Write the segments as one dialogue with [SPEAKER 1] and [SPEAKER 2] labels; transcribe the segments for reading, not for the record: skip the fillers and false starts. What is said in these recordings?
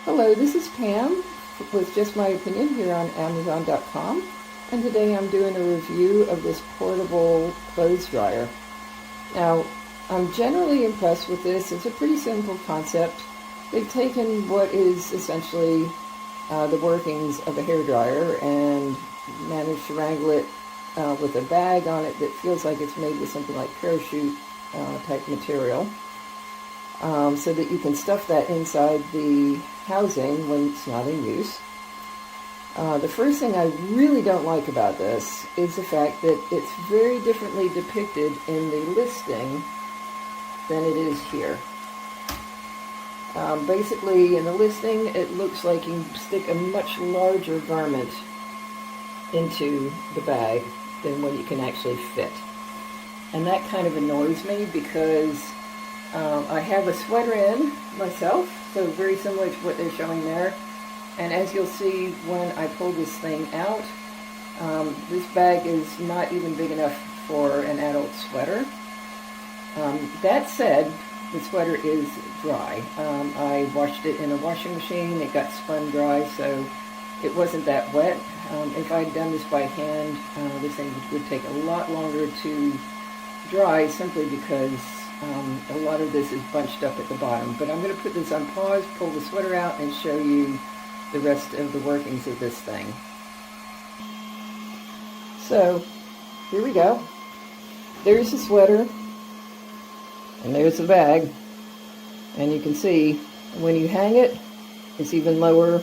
[SPEAKER 1] Hello, this is Pam with Just My Opinion here on Amazon.com, and today I'm doing a review of this portable clothes dryer. Now, I'm generally impressed with this. It's a pretty simple concept. They've taken what is essentially the workings of a hairdryer and managed to wrangle it with a bag on it that feels like it's made with something like parachute type material. So that you can stuff that inside the housing when it's not in use. The first thing I really don't like about this is the fact that it's very differently depicted in the listing than it is here. Basically, in the listing, it looks like you stick a much larger garment into the bag than what you can actually fit. And that kind of annoys me because I have a sweater in myself, so very similar to what they're showing there. And as you'll see when I pull this thing out, this bag is not even big enough for an adult sweater. That said, the sweater is dry. I washed it in a washing machine. It got spun dry, so it wasn't that wet. If I'd done this by hand, this thing would take a lot longer to dry simply because a lot of this is bunched up at the bottom. But I'm going to put this on pause, pull the sweater out, and show you the rest of the workings of this thing. So, here we go. There's the sweater, and there's the bag. And you can see when you hang it, it's even lower,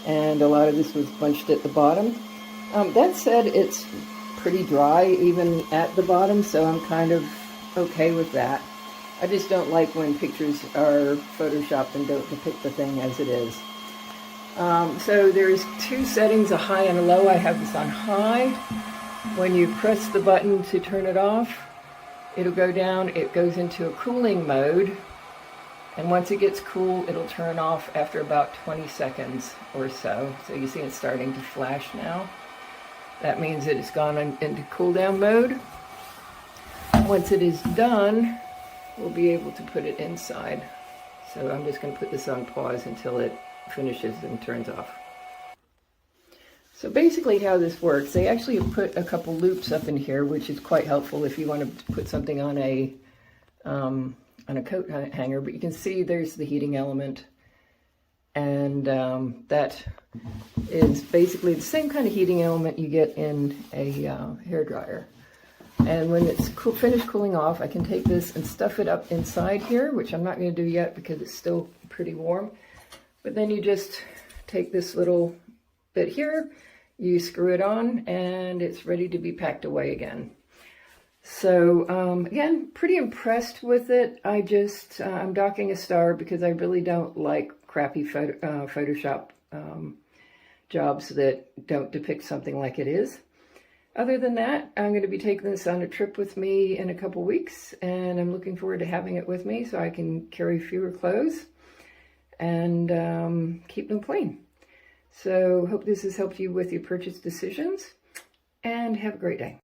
[SPEAKER 1] and a lot of this was bunched at the bottom. That said, it's pretty dry even at the bottom, so I'm kind of okay with that. I just don't like when pictures are photoshopped and don't depict the thing as it is. So there's two settings, a high and a low. I have this on high. When you press the button to turn it off, it'll go down. It goes into a cooling mode. And once it gets cool, it'll turn off after about 20 seconds or so. So you see it's starting to flash now. That means that it's gone into cool down mode. Once it is done, we'll be able to put it inside. So I'm just going to put this on pause until it finishes and turns off. So basically how this works, they actually have put a couple loops up in here, which is quite helpful if you want to put something on a coat hanger. But you can see there's the heating element, and that is basically the same kind of heating element you get in a hairdryer. And when it's finished cooling off, I can take this and stuff it up inside here, which I'm not going to do yet because it's still pretty warm. But then you just take this little bit here, you screw it on, and it's ready to be packed away again. So again, pretty impressed with it. I'm docking a star because I really don't like crappy Photoshop jobs that don't depict something like it is. Other than that, I'm going to be taking this on a trip with me in a couple weeks, and I'm looking forward to having it with me so I can carry fewer clothes and keep them clean. So hope this has helped you with your purchase decisions, and have a great day.